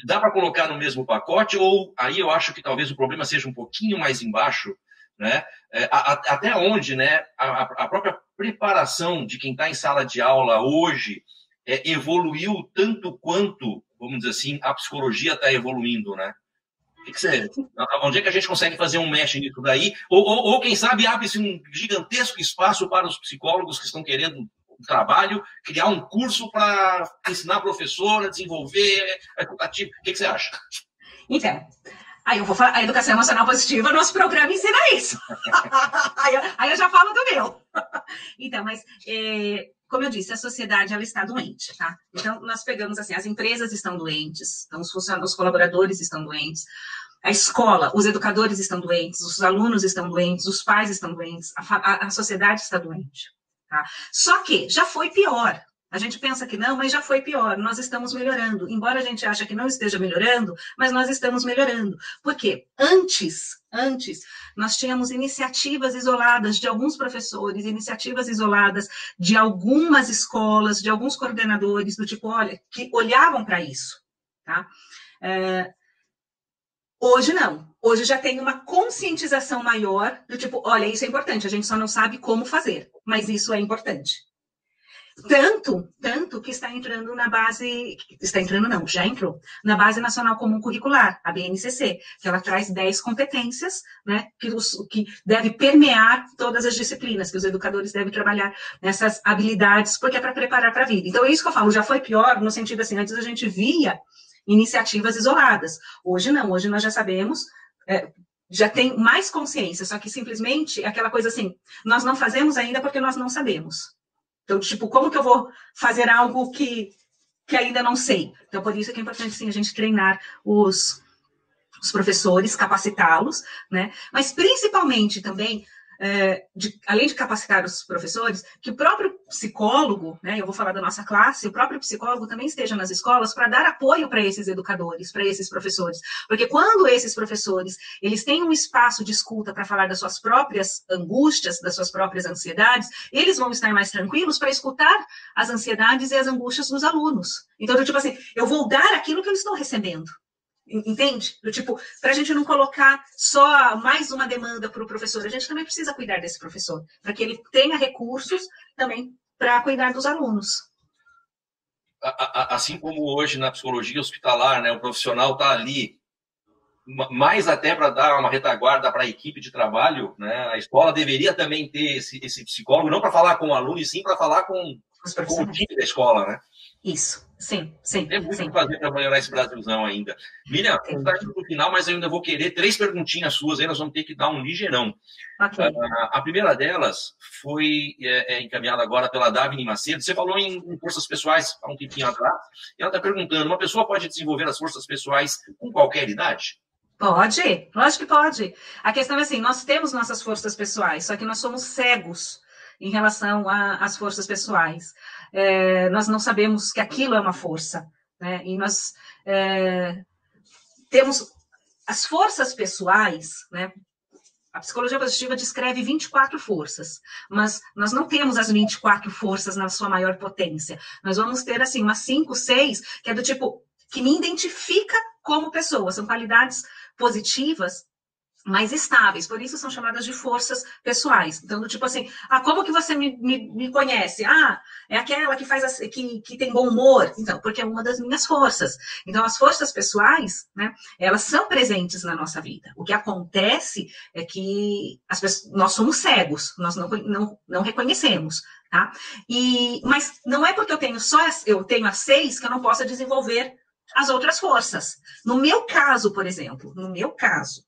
Dá para colocar no mesmo pacote, ou aí eu acho que talvez o problema seja um pouquinho mais embaixo, né? Até onde, né, a própria preparação de quem está em sala de aula hoje evoluiu tanto quanto, vamos dizer assim, a psicologia está evoluindo, né? Onde é que a gente consegue fazer um match nisso daí? Ou quem sabe, abre-se um gigantesco espaço para os psicólogos que estão querendo um trabalho, criar um curso para ensinar a professora a desenvolver a educativa. O que você acha? Então, aí eu vou falar, a educação emocional positiva, nosso programa ensina isso. aí eu já falo do meu. Então, mas, como eu disse, a sociedade, ela está doente, tá? Então, nós pegamos assim, as empresas estão doentes, então os colaboradores estão doentes, a escola, os educadores estão doentes, os alunos estão doentes, os pais estão doentes, a sociedade está doente, tá? Só que já foi pior. A gente pensa que não, mas já foi pior. Nós estamos melhorando. Embora a gente ache que não esteja melhorando, mas nós estamos melhorando. Por quê? Antes, nós tínhamos iniciativas isoladas de alguns professores, iniciativas isoladas de algumas escolas, de alguns coordenadores, do tipo, olha, que olhavam para isso, tá? Hoje não. Hoje já tem uma conscientização maior do tipo, olha, isso é importante, a gente só não sabe como fazer, mas isso é importante. Tanto que está entrando na base, já entrou, na Base Nacional Comum Curricular, a BNCC, que ela traz 10 competências, né, que deve permear todas as disciplinas, que os educadores devem trabalhar nessas habilidades, porque é para preparar para a vida. Então, é isso que eu falo, já foi pior, no sentido assim, antes a gente via iniciativas isoladas. Hoje não, hoje nós já sabemos, já tem mais consciência, só que simplesmente é aquela coisa assim, nós não fazemos ainda porque nós não sabemos. Então, tipo, como que eu vou fazer algo que ainda não sei? Então, por isso que é importante, sim, a gente treinar os professores, capacitá-los, né? Mas, principalmente, também, além de capacitar os professores, que o próprio psicólogo, né, eu vou falar da nossa classe, o próprio psicólogo também esteja nas escolas para dar apoio para esses educadores, para esses professores. Porque quando esses professores, eles têm um espaço de escuta para falar das suas próprias angústias, das suas próprias ansiedades, eles vão estar mais tranquilos para escutar as ansiedades e as angústias dos alunos. Então, tipo assim, eu vou dar aquilo que eles estão recebendo. Entende? Do tipo, para a gente não colocar só mais uma demanda para o professor, a gente também precisa cuidar desse professor, para que ele tenha recursos também para cuidar dos alunos. Assim como hoje na psicologia hospitalar, né, o profissional está ali, mais até para dar uma retaguarda para a equipe de trabalho, né, a escola deveria também ter esse psicólogo, não para falar com o aluno, e sim para falar com o time da escola, né? Isso, sim. Tem muito o que fazer para melhorar esse Brasilzão ainda. Miriam, está indo para o final, mas eu ainda vou querer 3 perguntinhas suas, aí nós vamos ter que dar um ligeirão. Okay. A primeira delas foi encaminhada agora pela Davine Macedo. Você falou em forças pessoais há um tempinho atrás, e ela está perguntando, uma pessoa pode desenvolver as forças pessoais com qualquer idade? Pode, lógico que pode. A questão é assim, nós temos nossas forças pessoais, só que nós somos cegos em relação às forças pessoais. Nós não sabemos que aquilo é uma força, né? E nós temos as forças pessoais, né? A psicologia positiva descreve 24 forças, mas nós não temos as 24 forças na sua maior potência. Nós vamos ter, assim, umas 5, 6, que é do tipo, que me identifica como pessoa. São qualidades positivas mais estáveis, por isso são chamadas de forças pessoais. Então, do tipo assim, como que você me conhece? É aquela que faz que tem bom humor. Então, porque é uma das minhas forças. Então, as forças pessoais, né, elas são presentes na nossa vida. O que acontece é que nós somos cegos, nós não reconhecemos, tá? Mas não é porque eu tenho as 6 que eu não possa desenvolver as outras forças. No meu caso, por exemplo, no meu caso,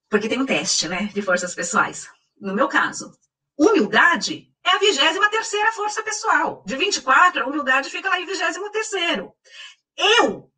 porque tem um teste, né, de forças pessoais. No meu caso, humildade é a 23ª força pessoal. De 24, a humildade fica lá em 23º. Eu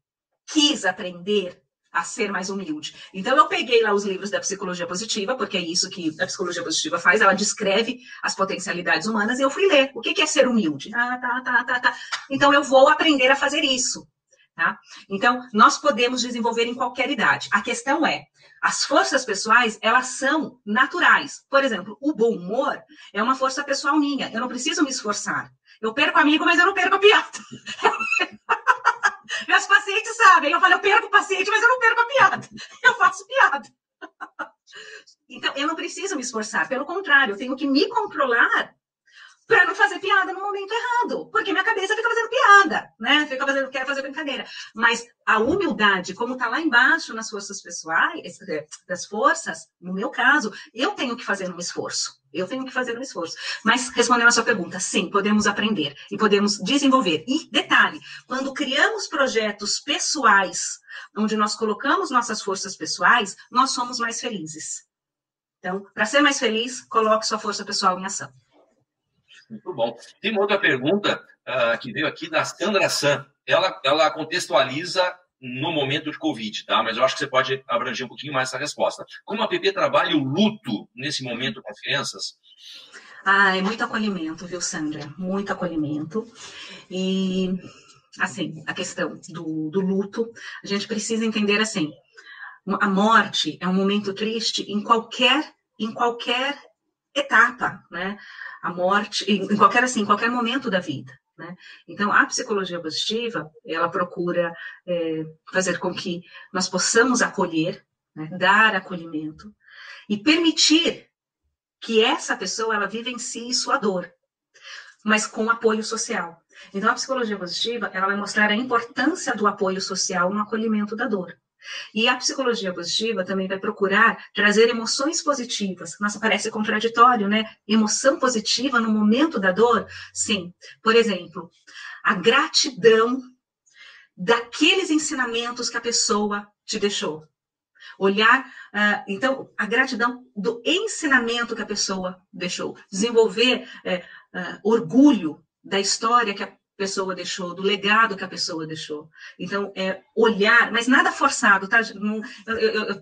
quis aprender a ser mais humilde. Então, eu peguei lá os livros da psicologia positiva, porque é isso que a psicologia positiva faz, ela descreve as potencialidades humanas, e eu fui ler. O que é ser humilde? Tá. Então, eu vou aprender a fazer isso. Tá? Então, nós podemos desenvolver em qualquer idade. A questão é, as forças pessoais, elas são naturais. Por exemplo, o bom humor é uma força pessoal minha. Eu não preciso me esforçar. Eu perco amigo, mas eu não perco a piada. Meus pacientes sabem. Eu falo, eu perco o paciente, mas eu não perco a piada. Eu faço piada. Então, eu não preciso me esforçar. Pelo contrário, eu tenho que me controlar para não fazer piada no momento errado. Porque minha cabeça fica fazendo piada, né? Quer fazer brincadeira. Mas a humildade, como está lá embaixo nas forças pessoais, das forças, no meu caso, eu tenho que fazer um esforço. Mas, respondendo a sua pergunta, sim, podemos aprender e podemos desenvolver. E, detalhe, quando criamos projetos pessoais, onde nós colocamos nossas forças pessoais, nós somos mais felizes. Então, para ser mais feliz, coloque sua força pessoal em ação. Muito bom. Tem uma outra pergunta que veio aqui da Sandra San. Ela contextualiza no momento de Covid, tá? Mas eu acho que você pode abranger um pouquinho mais essa resposta. Como a PP trabalha o luto nesse momento com as crianças? É muito acolhimento, viu, Sandra? Muito acolhimento. E, assim, a questão do luto, a gente precisa entender assim, a morte é um momento triste em qualquer etapa, né? A morte, em qualquer momento da vida. Né? Então, a psicologia positiva, ela procura fazer com que nós possamos acolher, né? Dar acolhimento e permitir que essa pessoa ela vivencie sua dor, mas com apoio social. Então, a psicologia positiva ela vai mostrar a importância do apoio social no acolhimento da dor. E a psicologia positiva também vai procurar trazer emoções positivas. Nossa, parece contraditório, né? Emoção positiva no momento da dor? Sim. Por exemplo, a gratidão daqueles ensinamentos que a pessoa te deixou. Olhar, então, a gratidão do ensinamento que a pessoa deixou. Desenvolver orgulho da história que a pessoa deixou, do legado que a pessoa deixou. Então, olhar, mas nada forçado, tá?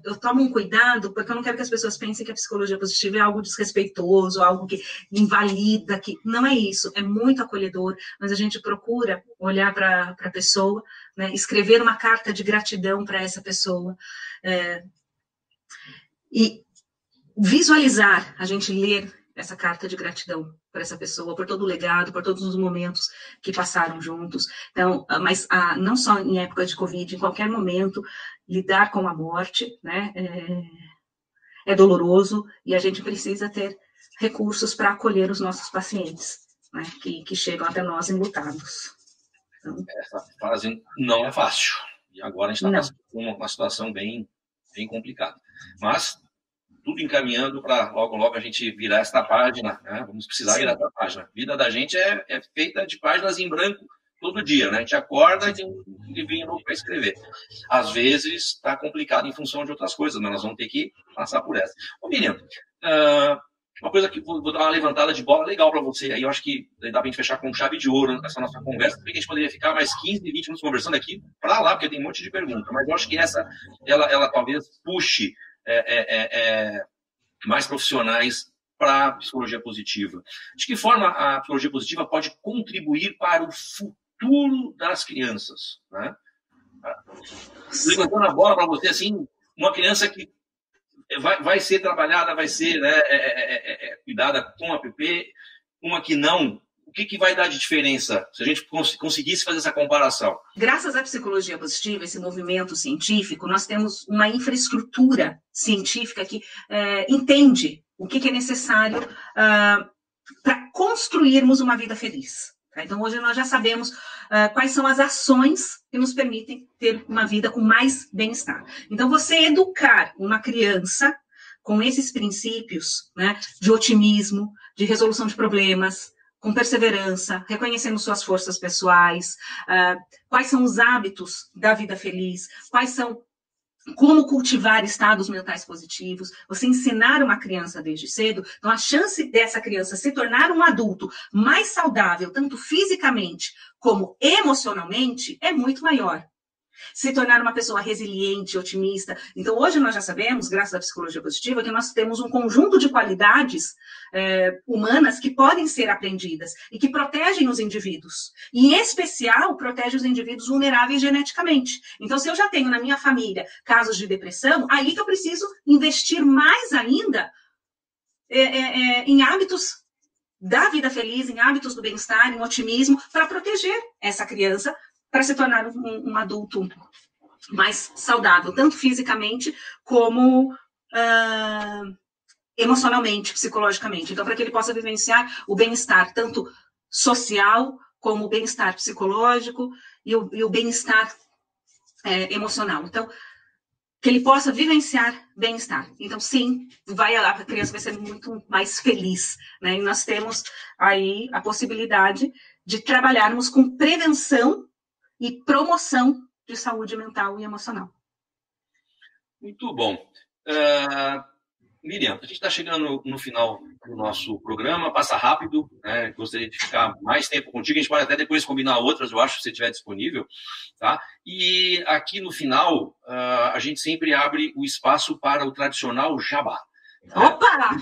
Eu tomo um cuidado, porque eu não quero que as pessoas pensem que a psicologia positiva é algo desrespeitoso, algo que invalida, que não é isso, é muito acolhedor, mas a gente procura olhar para a pessoa, né? Escrever uma carta de gratidão para essa pessoa, e visualizar, a gente ler essa carta de gratidão para essa pessoa, por todo o legado, por todos os momentos que passaram juntos. Então, mas não só em época de Covid, em qualquer momento, lidar com a morte, né, é doloroso e a gente precisa ter recursos para acolher os nossos pacientes, né, que chegam até nós enlutados. Então, essa fase não é fácil. E agora a gente está passando por uma situação bem complicada. Mas tudo encaminhando para logo a gente virar esta página, né? Vamos precisar virar essa página. A vida da gente é feita de páginas em branco todo dia, né? A gente acorda e tem um livrinho novo para escrever. Às vezes está complicado em função de outras coisas, mas nós vamos ter que passar por essa. Ô, Miriam, uma coisa que vou dar uma levantada de bola legal para você, aí eu acho que dá para a gente fechar com chave de ouro essa nossa conversa, porque a gente poderia ficar mais 15, 20 minutos conversando aqui para lá, porque tem um monte de perguntas, mas eu acho que essa, ela talvez puxe mais profissionais para a psicologia positiva. De que forma a psicologia positiva pode contribuir para o futuro das crianças? Né? Levantando a bola para você, assim, uma criança que vai ser trabalhada, vai ser cuidada com a PP, uma que não. O que vai dar de diferença se a gente conseguisse fazer essa comparação? Graças à psicologia positiva, esse movimento científico, nós temos uma infraestrutura científica que entende o que é necessário para construirmos uma vida feliz. Tá? Então, hoje nós já sabemos quais são as ações que nos permitem ter uma vida com mais bem-estar. Então, você educar uma criança com esses princípios, né, de otimismo, de resolução de problemas, com perseverança, reconhecendo suas forças pessoais, quais são os hábitos da vida feliz, como cultivar estados mentais positivos, você ensinar uma criança desde cedo, então a chance dessa criança se tornar um adulto mais saudável, tanto fisicamente como emocionalmente, é muito maior. Se tornar uma pessoa resiliente, otimista. Então, hoje nós já sabemos, graças à psicologia positiva, que nós temos um conjunto de qualidades humanas que podem ser aprendidas e que protegem os indivíduos. E, em especial, protege os indivíduos vulneráveis geneticamente. Então, se eu já tenho na minha família casos de depressão, aí que eu preciso investir mais ainda em hábitos da vida feliz, em hábitos do bem-estar, em otimismo, para proteger essa criança, para se tornar um adulto mais saudável, tanto fisicamente como emocionalmente, psicologicamente. Então, para que ele possa vivenciar o bem-estar, tanto social, como o bem-estar psicológico e o bem-estar emocional. Então, que ele possa vivenciar bem-estar. Então, sim, a criança vai ser muito mais feliz, né? E nós temos aí a possibilidade de trabalharmos com prevenção e promoção de saúde mental e emocional. Muito bom. Miriam, a gente está chegando no final do nosso programa, passa rápido, né? Gostaria de ficar mais tempo contigo, a gente pode até depois combinar outras, eu acho, se você estiver disponível, tá? E aqui no final, a gente sempre abre o espaço para o tradicional jabá. Opa!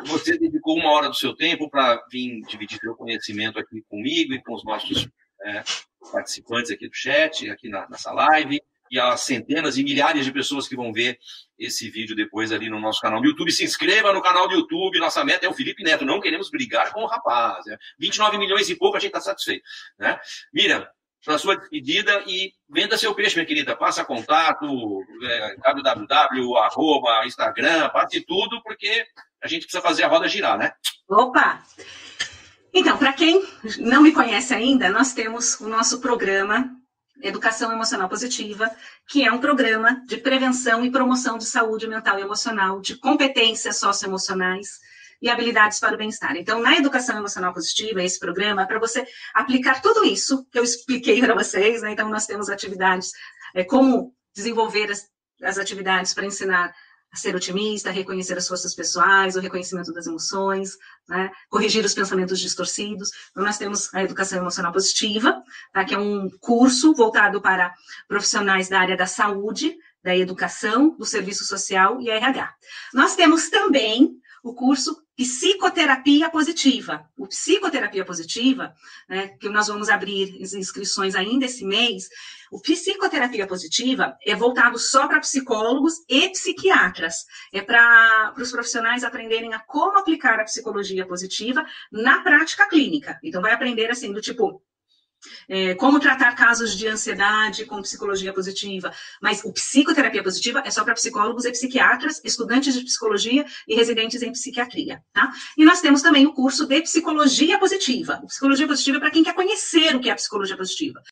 Você dedicou 1 hora do seu tempo para vir dividir seu conhecimento aqui comigo e com os nossos participantes aqui do chat, aqui nessa live, e as centenas e milhares de pessoas que vão ver esse vídeo depois ali no nosso canal do YouTube. Se inscreva no canal do YouTube, nossa meta é o Felipe Neto, não queremos brigar com o rapaz. 29 milhões e pouco, a gente está satisfeito. Né? Miriam, para sua despedida e venda seu peixe, minha querida. Passa contato, www, Instagram, passe tudo, porque a gente precisa fazer a roda girar, né? Opa! Então, para quem não me conhece ainda, nós temos o nosso programa Educação Emocional Positiva, que é um programa de prevenção e promoção de saúde mental e emocional, de competências socioemocionais e habilidades para o bem-estar. Então, na Educação Emocional Positiva, esse programa é para você aplicar tudo isso que eu expliquei para vocês, né? Então, nós temos atividades, como desenvolver as atividades para ensinar a ser otimista, a reconhecer as forças pessoais, o reconhecimento das emoções, né? Corrigir os pensamentos distorcidos. Então, nós temos a Educação Emocional Positiva, tá? Que é um curso voltado para profissionais da área da saúde, da educação, do serviço social e RH. Nós temos também o curso Psicoterapia Positiva. O Psicoterapia Positiva, né, que nós vamos abrir as inscrições ainda esse mês, o Psicoterapia Positiva é voltado só para psicólogos e psiquiatras. É para os profissionais aprenderem a como aplicar a psicologia positiva na prática clínica. Então, vai aprender assim, do tipo, como tratar casos de ansiedade com psicologia positiva. Mas o Psicoterapia Positiva é só para psicólogos e psiquiatras, estudantes de psicologia e residentes em psiquiatria, tá? E nós temos também o curso de Psicologia Positiva. O Psicologia Positiva é para quem quer conhecer o que é a psicologia positiva.